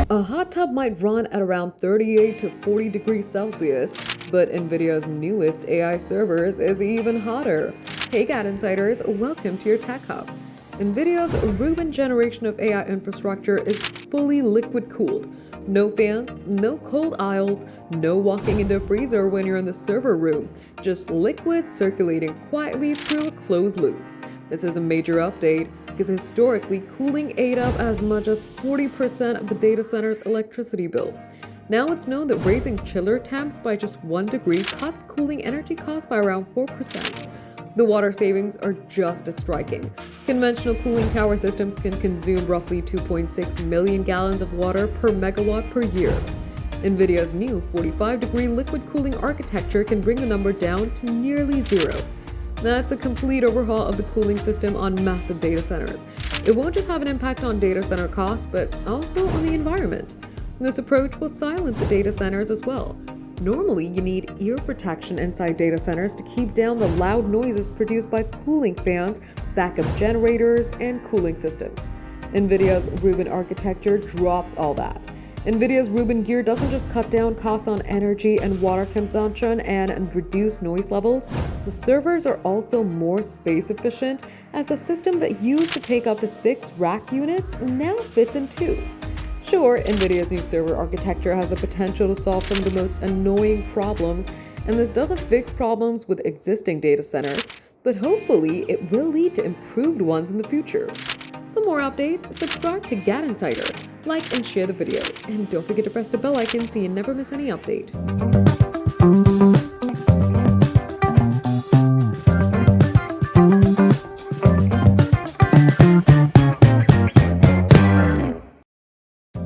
A hot tub might run at around 38 to 40 degrees Celsius, but NVIDIA's newest AI servers is even hotter. Hey GadInsiders, welcome to your Tech Hub. NVIDIA's Rubin generation of AI infrastructure is fully liquid-cooled. No fans, no cold aisles, no walking into a freezer when you're in the server room, just liquid circulating quietly through a closed loop. This is a major update because historically cooling ate up as much as 40% of the data center's electricity bill. Now it's known that raising chiller temps by just 1 degree cuts cooling energy costs by around 4%. The water savings are just as striking. Conventional cooling tower systems can consume roughly 2.6 million gallons of water per megawatt per year. NVIDIA's new 45-degree liquid cooling architecture can bring the number down to nearly zero. That's a complete overhaul of the cooling system on massive data centers. It won't just have an impact on data center costs, but also on the environment. This approach will silence the data centers as well. Normally, you need ear protection inside data centers to keep down the loud noises produced by cooling fans, backup generators, and cooling systems. NVIDIA's Rubin architecture drops all that. NVIDIA's Rubin gear doesn't just cut down costs on energy and water consumption and reduce noise levels, the servers are also more space efficient, as the system that used to take up to 6 rack units now fits in 2. Sure, NVIDIA's new server architecture has the potential to solve some of the most annoying problems, and this doesn't fix problems with existing data centers, but hopefully it will lead to improved ones in the future. For more updates, subscribe to GadInsider, like and share the video, and don't forget to press the bell icon so you never miss any update.